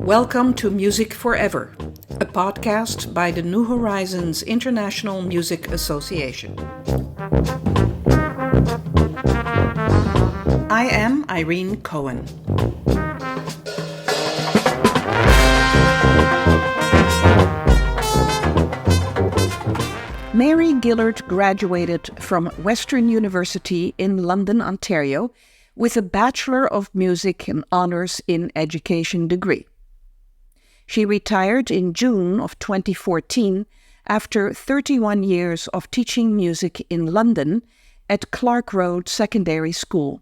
Welcome to Music Forever, a podcast by the New Horizons International Music Association. I am Irene Cohen. Mary Gillard graduated from Western University in London, Ontario, with a Bachelor of Music and Honours in Education degree. She retired in June of 2014 after 31 years of teaching music in London at Clarke Road Secondary School.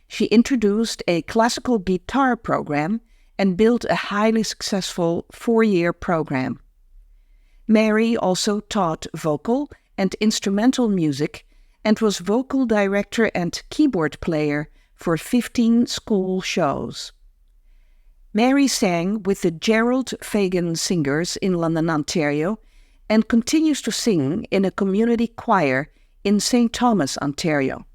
She introduced a classical guitar program and built a highly successful 4-year program. Mary also taught vocal and instrumental music and was vocal director and keyboard player for 15 school shows. Mary sang with the Gerald Fagan Singers in London, Ontario, and continues to sing in a community choir in St. Thomas, Ontario.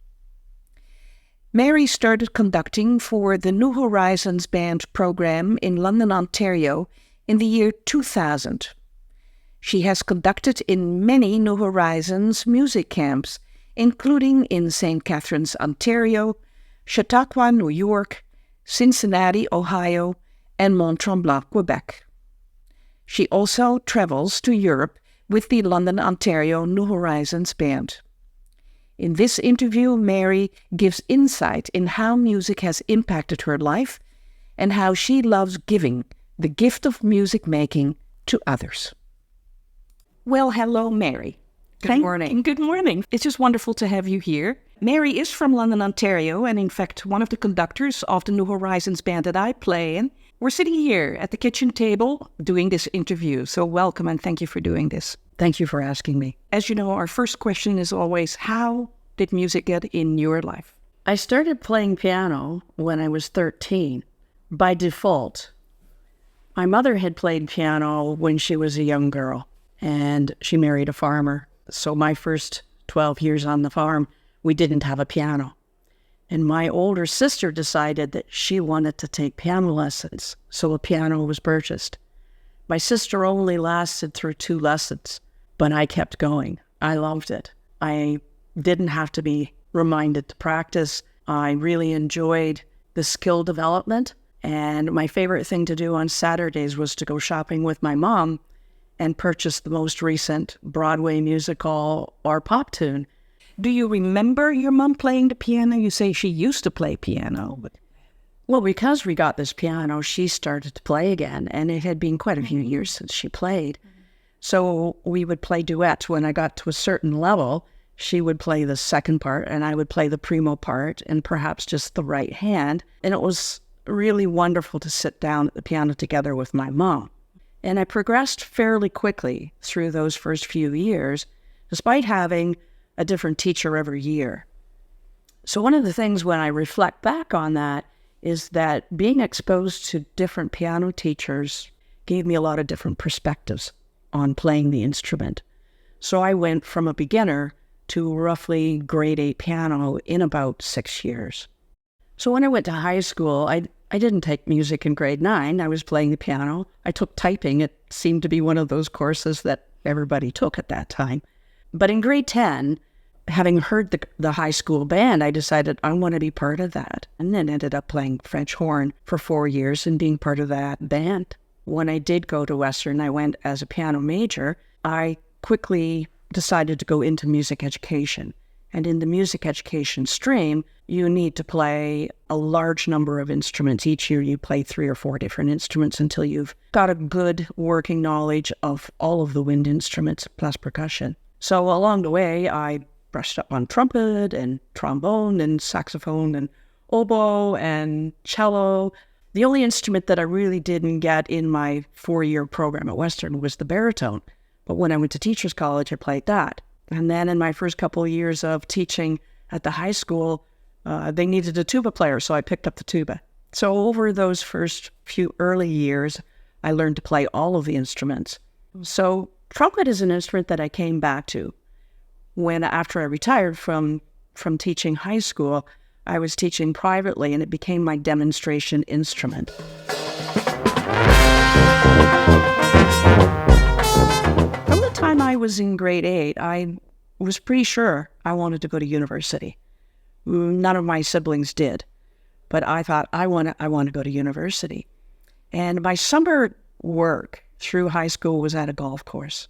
Mary started conducting for the New Horizons Band program in London, Ontario in the year 2000. She has conducted in many New Horizons music camps, including in St. Catharines, Ontario, Chautauqua, New York, Cincinnati, Ohio, and Tremblant, Quebec. She also travels to Europe with the London, Ontario New Horizons Band. In this interview, Mary gives insight in how music has impacted her life and how she loves giving the gift of music making to others. Well, hello, Mary. Good morning. Good morning. It's just wonderful to have you here. Mary is from London, Ontario, and in fact, one of the conductors of the New Horizons Band that I play in. We're sitting here at the kitchen table doing this interview, so welcome and thank you for doing this. Thank you for asking me. As you know, our first question is always, how did music get in your life? I started playing piano when I was 13, by default. My mother had played piano when she was a young girl, and she married a farmer. So my first 12 years on the farm, we didn't have a piano. And my older sister decided that she wanted to take piano lessons, so a piano was purchased. My sister only lasted through 2 lessons, but I kept going. I loved it. I didn't have to be reminded to practice. I really enjoyed the skill development, and my favorite thing to do on Saturdays was to go shopping with my mom and purchase the most recent Broadway musical or pop tune. Do you remember your mom playing the piano? You say she used to play piano. Well, because we got this piano, she started to play again, and it had been quite a few years since she played. So we would play duets. When I got to a certain level, she would play the second part, and I would play the primo part, and perhaps just the right hand. And it was really wonderful to sit down at the piano together with my mom. And I progressed fairly quickly through those first few years, despite having a different teacher every year. So one of the things when I reflect back on that is that being exposed to different piano teachers gave me a lot of different perspectives on playing the instrument. So I went from a beginner to roughly grade 8 piano in about 6 years. So when I went to high school, I didn't take music in grade 9. I was playing the piano. I took typing. It seemed to be one of those courses that everybody took at that time. But in grade 10, having heard the high school band, I decided I want to be part of that. And then ended up playing French horn for 4 years and being part of that band. When I did go to Western, I went as a piano major. I quickly decided to go into music education. And in the music education stream, you need to play a large number of instruments. Each year you play 3 or 4 different instruments until you've got a good working knowledge of all of the wind instruments plus percussion. So along the way, I brushed up on trumpet and trombone and saxophone and oboe and cello. The only instrument that I really didn't get in my 4-year program at Western was the baritone. But when I went to teacher's college, I played that. And then in my first couple of years of teaching at the high school, they needed a tuba player, so I picked up the tuba. So over those first few early years, I learned to play all of the instruments. So trumpet is an instrument that I came back to when, after I retired from teaching high school, I was teaching privately, and it became my demonstration instrument. From the time I was in grade 8, I was pretty sure I wanted to go to university. None of my siblings did, but I thought I want to go to university. And my summer work through high school was at a golf course.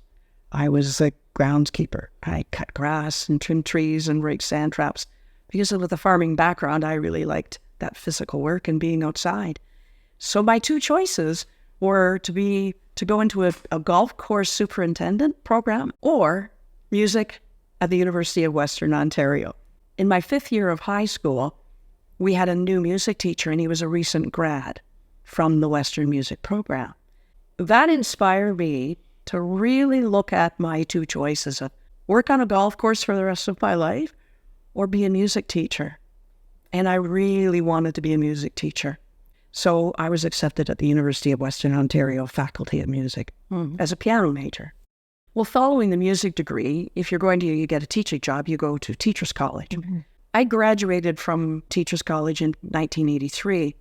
I was a groundskeeper. I cut grass and trimmed trees and raked sand traps. Because of the farming background, I really liked that physical work and being outside. So my two choices were to go into a golf course superintendent program or music at the University of Western Ontario. In my 5th year of high school, we had a new music teacher, and he was a recent grad from the Western music program. That inspired me to really look at my two choices of work on a golf course for the rest of my life or be a music teacher. And I really wanted to be a music teacher. So I was accepted at the University of Western Ontario Faculty of Music as a piano major. Well, following the music degree, if you're going to get a teaching job, you go to Teachers College. Mm-hmm. I graduated from Teachers College in 1983,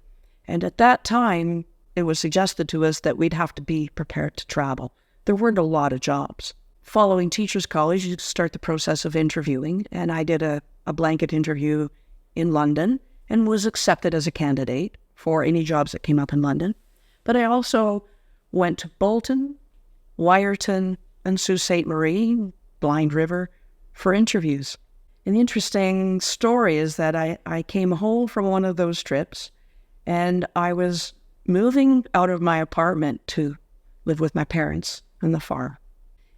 and at that time, it was suggested to us that we'd have to be prepared to travel. There weren't a lot of jobs. Following Teachers College, you start the process of interviewing, and I did a blanket interview in London and was accepted as a candidate for any jobs that came up in London. But I also went to Bolton, Wyerton, and Sault Ste. Marie, Blind River, for interviews. And the interesting story is that I came home from one of those trips, and I was moving out of my apartment to live with my parents on the farm.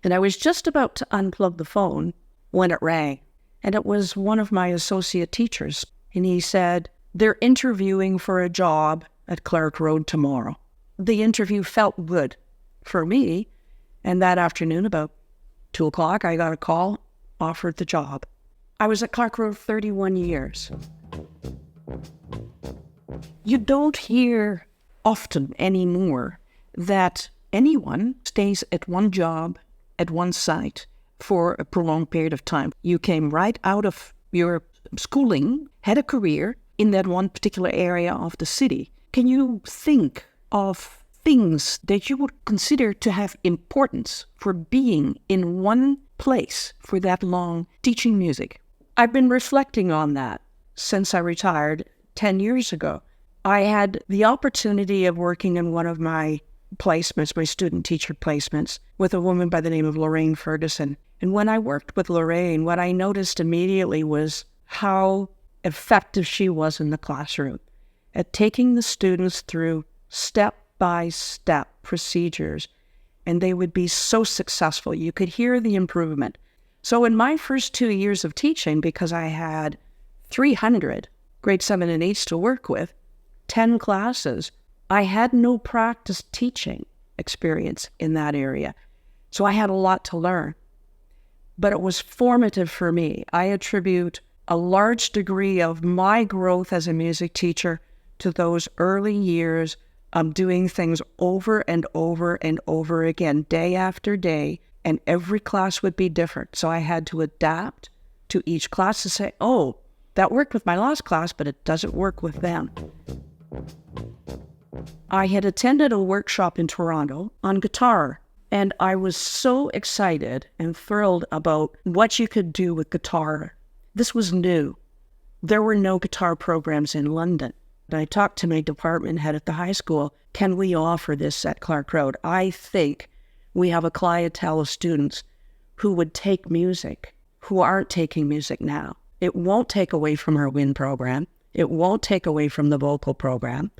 And I was just about to unplug the phone when it rang. And it was one of my associate teachers. And he said, "They're interviewing for a job at Clarke Road tomorrow." The interview felt good for me. And that afternoon, about 2 o'clock, I got a call, offered the job. I was at Clarke Road 31 years. You don't hear often anymore that anyone stays at one job, at one site, for a prolonged period of time. You came right out of your schooling, had a career in that one particular area of the city. Can you think of things that you would consider to have importance for being in one place for that long teaching music? I've been reflecting on that since I retired 10 years ago. I had the opportunity of working in one of my placements, my student teacher placements, with a woman by the name of Lorraine Ferguson. And when I worked with Lorraine, what I noticed immediately was how effective she was in the classroom at taking the students through step-by-step procedures, and they would be so successful. You could hear the improvement. So in my first 2 years of teaching, because I had 300 grade 7 and 8s to work with, 10 classes, I had no practice teaching experience in that area. So I had a lot to learn. But it was formative for me. I attribute a large degree of my growth as a music teacher to those early years of doing things over and over and over again, day after day, and every class would be different. So I had to adapt to each class to say, oh, that worked with my last class, but it doesn't work with them. I had attended a workshop in Toronto on guitar, and I was so excited and thrilled about what you could do with guitar. This was new. There were no guitar programs in London. I talked to my department head at the high school, can we offer this at Clarke Road? I think we have a clientele of students who would take music, who aren't taking music now. It won't take away from our WIN program. It won't take away from the vocal program.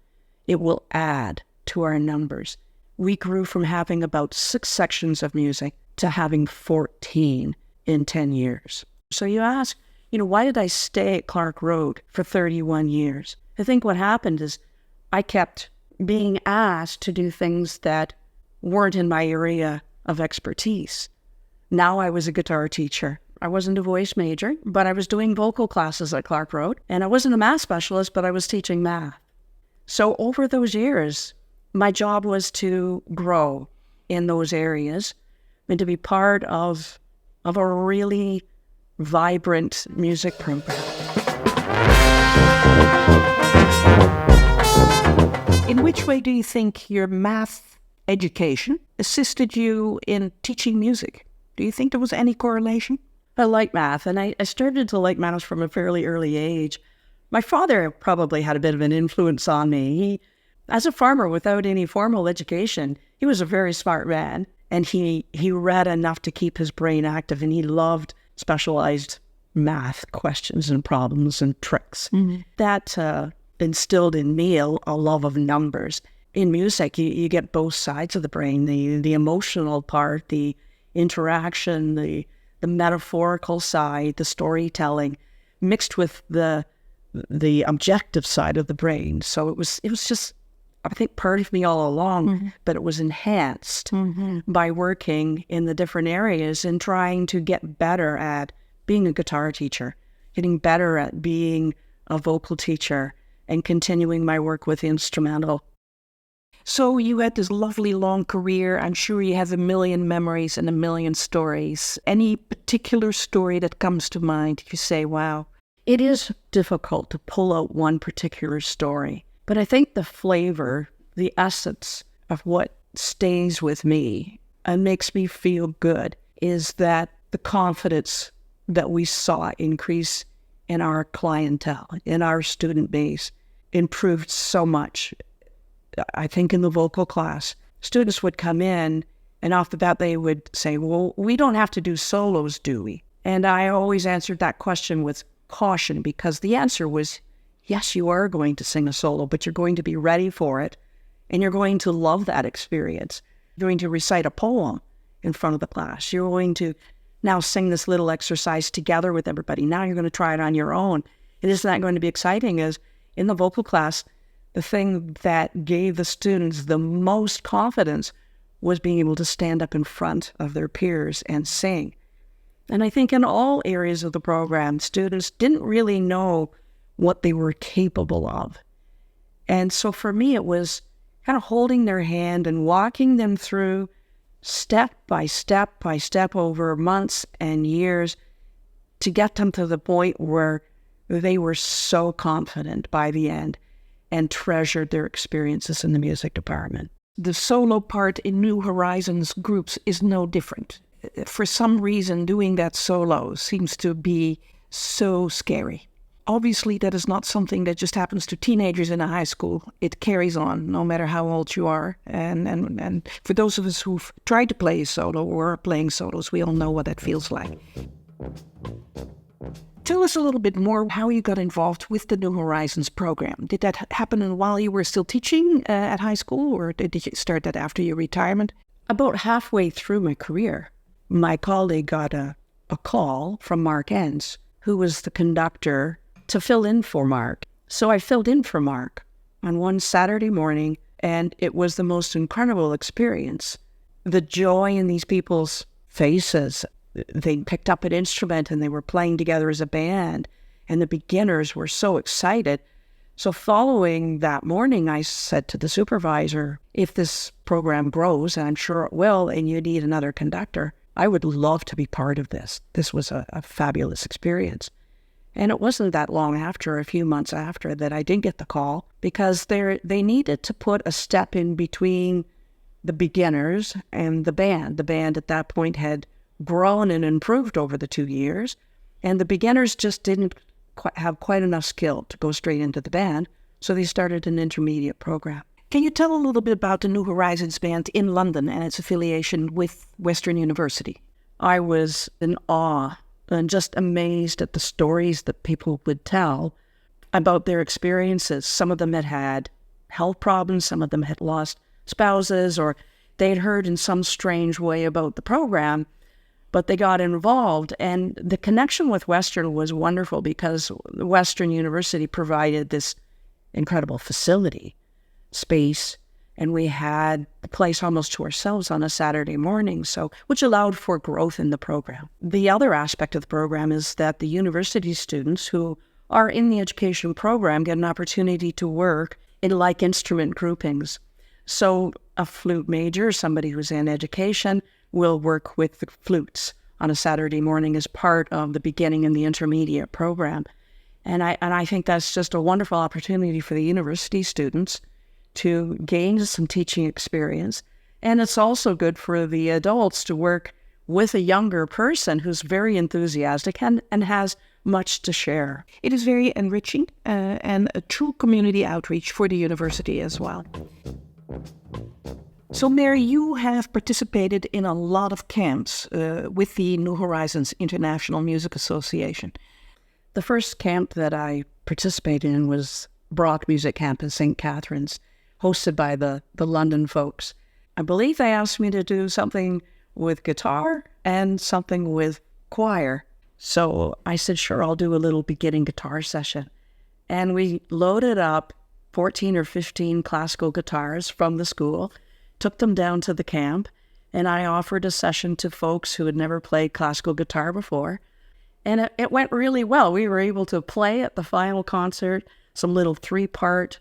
It will add to our numbers. We grew from having about 6 sections of music to having 14 in 10 years. So you ask, why did I stay at Clarke Road for 31 years? I think what happened is I kept being asked to do things that weren't in my area of expertise. Now I was a guitar teacher. I wasn't a voice major, but I was doing vocal classes at Clarke Road. And I wasn't a math specialist, but I was teaching math. So over those years, my job was to grow in those areas and to be part of a really vibrant music program. In which way do you think your math education assisted you in teaching music? Do you think there was any correlation? I like math, and I started to like math from a fairly early age. My father probably had a bit of an influence on me. As a farmer without any formal education, he was a very smart man, and he read enough to keep his brain active, and he loved specialized math questions and problems and tricks. Mm-hmm. That instilled in me a love of numbers. In music, you get both sides of the brain, the emotional part, the interaction, the metaphorical side, the storytelling, mixed with the objective side of the brain. So it was just, I think, part of me all along, mm-hmm. but it was enhanced mm-hmm. by working in the different areas and trying to get better at being a guitar teacher, getting better at being a vocal teacher, and continuing my work with instrumental. So you had this lovely long career. I'm sure you have a million memories and a million stories. Any particular story that comes to mind? You say, wow. It is difficult to pull out one particular story, but I think the flavor, the essence of what stays with me and makes me feel good is that the confidence that we saw increase in our clientele, in our student base, improved so much. I think in the vocal class, students would come in and off the bat they would say, well, we don't have to do solos, do we? And I always answered that question with caution, because the answer was, yes, you are going to sing a solo, but you're going to be ready for it, and you're going to love that experience. You're going to recite a poem in front of the class. You're going to now sing this little exercise together with everybody. Now you're going to try it on your own. And isn't that going to be exciting? Is in the vocal class, the thing that gave the students the most confidence was being able to stand up in front of their peers and sing. And I think in all areas of the program, students didn't really know what they were capable of. And so for me, it was kind of holding their hand and walking them through step by step by step over months and years to get them to the point where they were so confident by the end and treasured their experiences in the music department. The solo part in New Horizons groups is no different. For some reason, doing that solo seems to be so scary. Obviously, that is not something that just happens to teenagers in a high school. It carries on, no matter how old you are. And for those of us who've tried to play a solo or are playing solos, we all know what that feels like. Tell us a little bit more how you got involved with the New Horizons program. Did that happen while you were still teaching at high school, or did you start that after your retirement? About halfway through my career, my colleague got a call from Mark Enns, who was the conductor, to fill in for Mark. So I filled in for Mark on one Saturday morning, and it was the most incredible experience. The joy in these people's faces. They picked up an instrument and they were playing together as a band, and the beginners were so excited. So following that morning, I said to the supervisor, if this program grows, and I'm sure it will, and you need another conductor, I would love to be part of this. This was a fabulous experience. And it wasn't that long after, a few months after, that I did get the call, because they needed to put a step in between the beginners and the band. The band at that point had grown and improved over the 2 years, and the beginners just didn't have quite enough skill to go straight into the band, so they started an intermediate program. Can you tell a little bit about the New Horizons Band in London and its affiliation with Western University? I was in awe and just amazed at the stories that people would tell about their experiences. Some of them had had health problems, some of them had lost spouses, or they'd heard in some strange way about the program, but they got involved. And the connection with Western was wonderful, because Western University provided this incredible facility, space, and we had the place almost to ourselves on a Saturday morning, which allowed for growth in the program. The other aspect of the program is that the university students who are in the education program get an opportunity to work in like instrument groupings. So a flute major, somebody who's in education, will work with the flutes on a Saturday morning as part of the beginning and the intermediate program. And I think that's just a wonderful opportunity for the university students to gain some teaching experience And it's also good for the adults to work with a younger person who's very enthusiastic and has much to share. It is very enriching and a true community outreach for the university as well. So, Mary, you have participated in a lot of camps with the New Horizons International Music Association. The first camp that I participated in was Brock Music Camp in St. Catharines, hosted by the London folks. I believe they asked me to do something with guitar and something with choir. So I said, sure, I'll do a little beginning guitar session. And we loaded up 14 or 15 classical guitars from the school, took them down to the camp, and I offered a session to folks who had never played classical guitar before. And it went really well. We were able to play at the final concert some little 3-part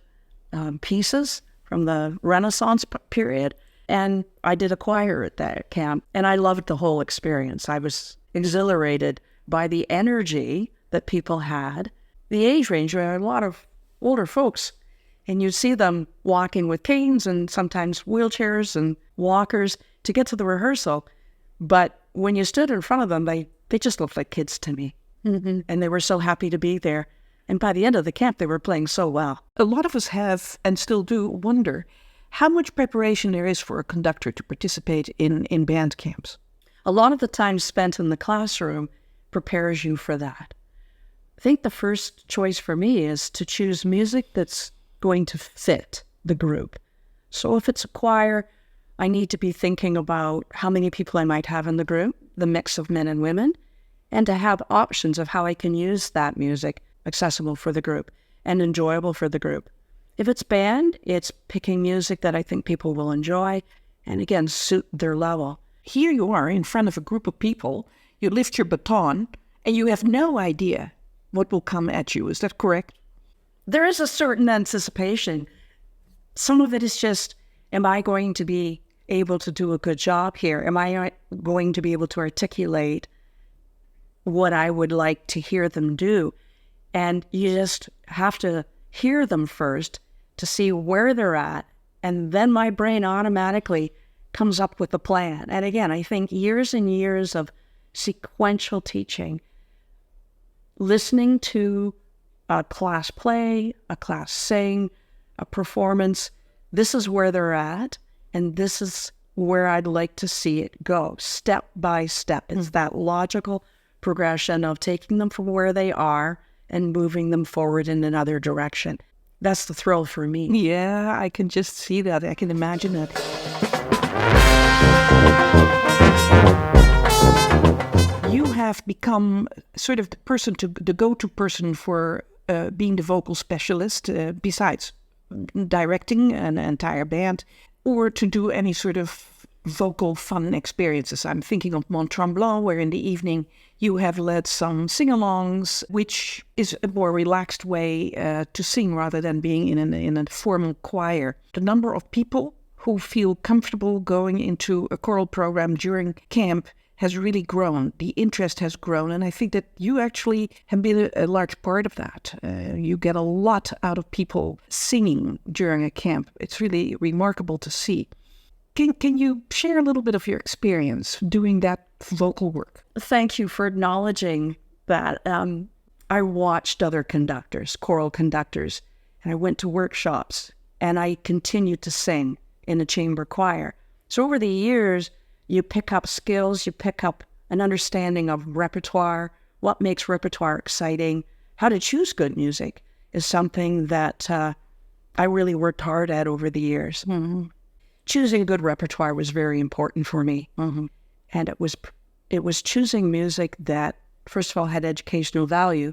pieces from the Renaissance period. And I did a choir at that camp, and I loved the whole experience. I was exhilarated by the energy that people had. The age range, there are a lot of older folks, and you see them walking with canes and sometimes wheelchairs and walkers to get to the rehearsal. But when you stood in front of them, they just looked like kids to me. Mm-hmm. And they were so happy to be there. And by the end of the camp, they were playing so well. A lot of us have, and still do, wonder how much preparation there is for a conductor to participate in band camps. A lot of the time spent in the classroom prepares you for that. I think the first choice for me is to choose music that's going to fit the group. So if it's a choir, I need to be thinking about how many people I might have in the group, the mix of men and women, and to have options of how I can use that music accessible for the group and enjoyable for the group. If it's band, it's picking music that I think people will enjoy and, again, suit their level. Here you are in front of a group of people, you lift your baton, and you have no idea what will come at you. Is that correct? There is a certain anticipation. Some of it is just, am I going to be able to do a good job here? Am I going to be able to articulate what I would like to hear them do? And you just have to hear them first to see where they're at, and then my brain automatically comes up with a plan. And again, I think years and years of sequential teaching, listening to a class play, a class sing, a performance, this is where they're at, and this is where I'd like to see it go, step by step. It's that logical progression of taking them from where they are and moving them forward in another direction. That's the thrill for me. Yeah, I can just see that. I can imagine it. You have become sort of the go-to person for being the vocal specialist, besides directing an entire band, or to do any sort of vocal fun experiences. I'm thinking of Tremblant, where in the evening you have led some sing-alongs, which is a more relaxed way to sing rather than being in a formal choir. The number of people who feel comfortable going into a choral program during camp has really grown. The interest has grown, and I think that you actually have been a large part of that. You get a lot out of people singing during a camp. It's really remarkable to see. Can you share a little bit of your experience doing that vocal work? Thank you for acknowledging that. I watched other conductors, choral conductors, and I went to workshops, and I continued to sing in a chamber choir. So over the years, you pick up skills, you pick up an understanding of repertoire, what makes repertoire exciting, how to choose good music is something that I really worked hard at over the years. Mm-hmm. Choosing good repertoire was very important for me. Mm-hmm. And it was choosing music that, first of all, had educational value,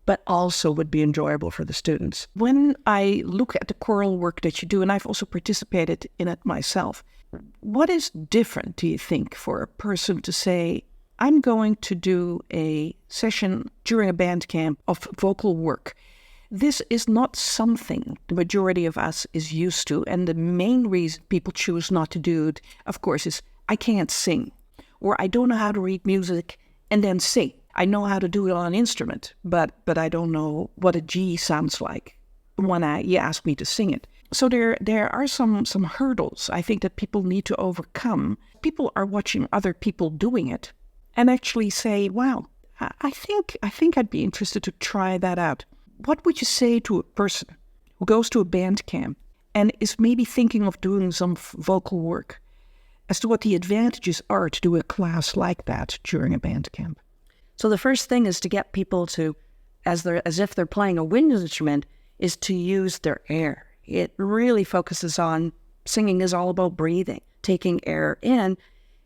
but also would be enjoyable for the students. When I look at the choral work that you do, and I've also participated in it myself, what is different, do you think, for a person to say, I'm going to do a session during a band camp of vocal work? This is not something the majority of us is used to, and the main reason people choose not to do it, of course, is I can't sing, or I don't know how to read music and then sing. I know how to do it on an instrument, but I don't know what a G sounds like. when you asked me to sing it. So there are some hurdles I think that people need to overcome. People are watching other people doing it and actually say, wow, I think I'd be interested to try that out. What would you say to a person who goes to a band camp and is maybe thinking of doing some vocal work, as to what the advantages are to do a class like that during a band camp? So the first thing is to get people to, as if they're playing a wind instrument, is to use their air. It really focuses on, singing is all about breathing, taking air in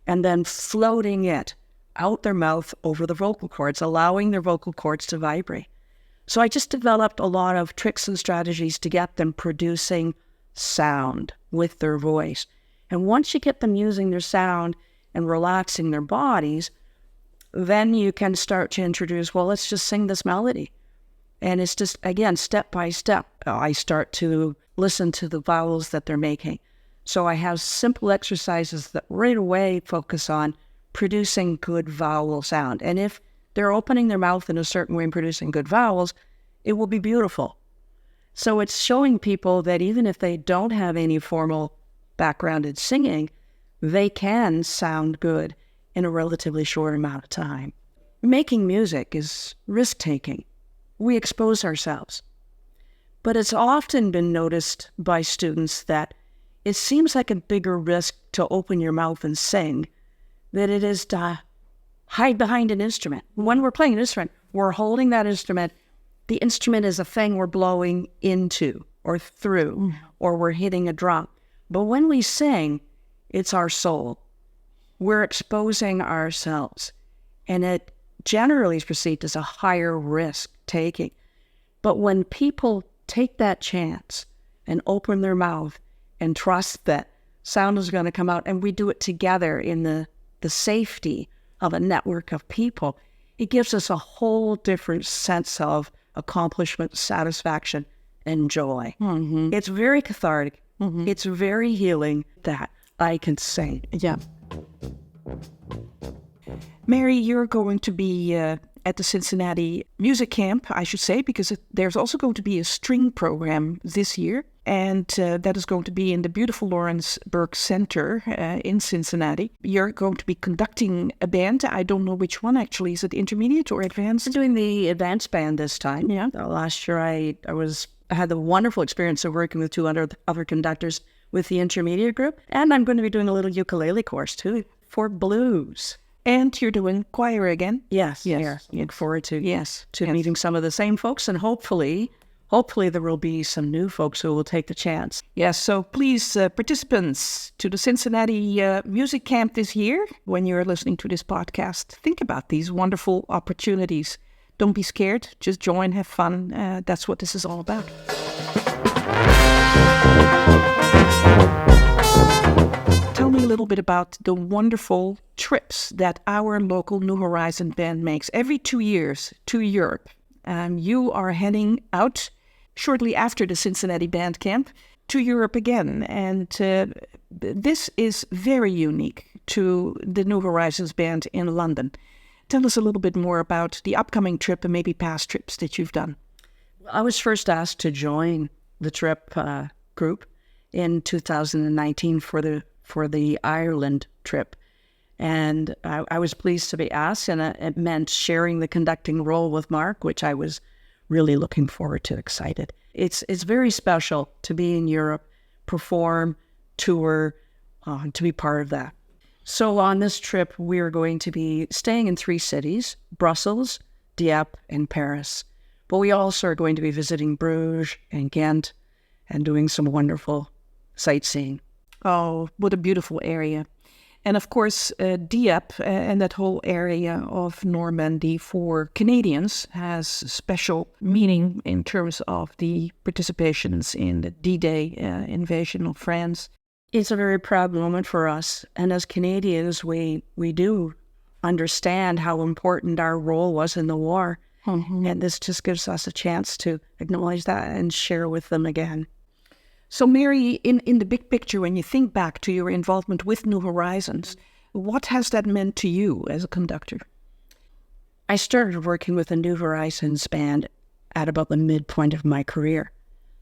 and then floating it out their mouth over the vocal cords, allowing their vocal cords to vibrate. So I just developed a lot of tricks and strategies to get them producing sound with their voice. And once you get them using their sound and relaxing their bodies, then you can start to introduce, well, let's just sing this melody. And it's just, again, step by step, I start to listen to the vowels that they're making. So I have simple exercises that right away focus on producing good vowel sound. And if they're opening their mouth in a certain way and producing good vowels, it will be beautiful. So it's showing people that even if they don't have any formal background in singing, they can sound good in a relatively short amount of time. Making music is risk-taking. We expose ourselves. But it's often been noticed by students that it seems like a bigger risk to open your mouth and sing than it is to hide behind an instrument. When we're playing an instrument, we're holding that instrument. The instrument is a thing we're blowing into or through, or we're hitting a drum. But when we sing, it's our soul. We're exposing ourselves. And it generally is perceived as a higher risk taking. But when people take that chance and open their mouth and trust that sound is going to come out, and we do it together in the safety of a network of people, it gives us a whole different sense of accomplishment, satisfaction, and joy. Mm-hmm. It's very cathartic. Mm-hmm. It's very healing that I can sing. Yeah. Mary, you're going to be at the Cincinnati music camp, I should say, because there's also going to be a string program this year. And that is going to be in the beautiful Lawrenceburg Center in Cincinnati. You're going to be conducting a band. I don't know which one, actually. Is it intermediate or advanced? I'm doing the advanced band this time. Yeah. Last year, I had the wonderful experience of working with two other conductors with the intermediate group. And I'm going to be doing a little ukulele course, too, for blues. And you're doing choir again? Yes. Look forward to meeting some of the same folks, and hopefully there will be some new folks who will take the chance. Yes, so please, participants to the Cincinnati Music Camp this year, when you're listening to this podcast, think about these wonderful opportunities. Don't be scared, just join, have fun. That's what this is all about. Tell me a little bit about the wonderful trips that our local New Horizon band makes every 2 years to Europe. You are heading out shortly after the Cincinnati Band Camp to Europe again. And this is very unique to the New Horizons band in London. Tell us a little bit more about the upcoming trip and maybe past trips that you've done. I was first asked to join the trip group in 2019 for the Ireland trip. And I was pleased to be asked, and it meant sharing the conducting role with Mark, which I was really looking forward to, excited. It's very special to be in Europe, perform, tour, to be part of that. So on this trip, we are going to be staying in 3 cities, Brussels, Dieppe, and Paris. But we also are going to be visiting Bruges and Ghent and doing some wonderful sightseeing. Oh, what a beautiful area. And of course, Dieppe and that whole area of Normandy for Canadians has special meaning in terms of the participations in the D-Day invasion of France. It's a very proud moment for us. And as Canadians, we do understand how important our role was in the war. Mm-hmm. And this just gives us a chance to acknowledge that and share with them again. So Mary, in the big picture, when you think back to your involvement with New Horizons, what has that meant to you as a conductor? I started working with the New Horizons band at about the midpoint of my career.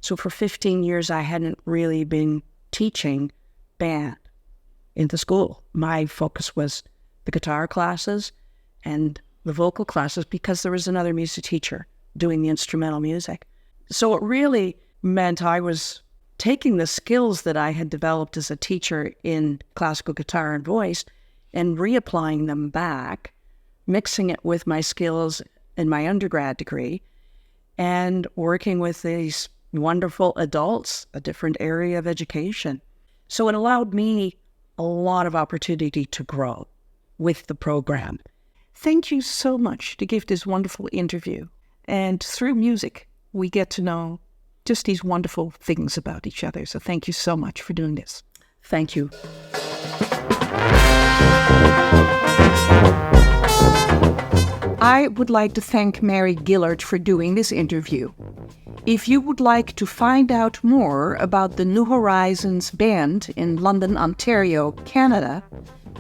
So for 15 years, I hadn't really been teaching band in the school. My focus was the guitar classes and the vocal classes because there was another music teacher doing the instrumental music. So it really meant I was taking the skills that I had developed as a teacher in classical guitar and voice and reapplying them back, mixing it with my skills in my undergrad degree, and working with these wonderful adults, a different area of education. So it allowed me a lot of opportunity to grow with the program. Thank you so much to give this wonderful interview. And through music, we get to know just these wonderful things about each other. So thank you so much for doing this. Thank you. I would like to thank Mary Gillard for doing this interview. If you would like to find out more about the New Horizons Band in London, Ontario, Canada,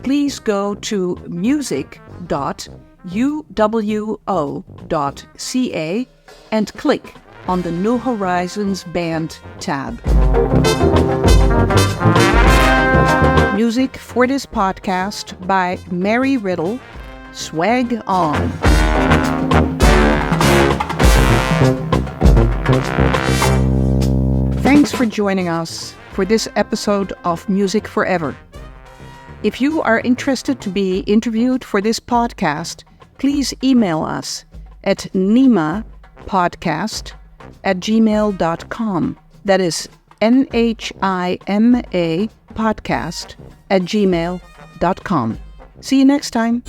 please go to music.uwo.ca and click on the New Horizons Band tab. Music for this podcast by Mary Riddle. Swag on. Thanks for joining us for this episode of Music Forever. If you are interested to be interviewed for this podcast, please email us at nimapodcast@gmail.com. That is NHIMA podcast@gmail.com. See you next time.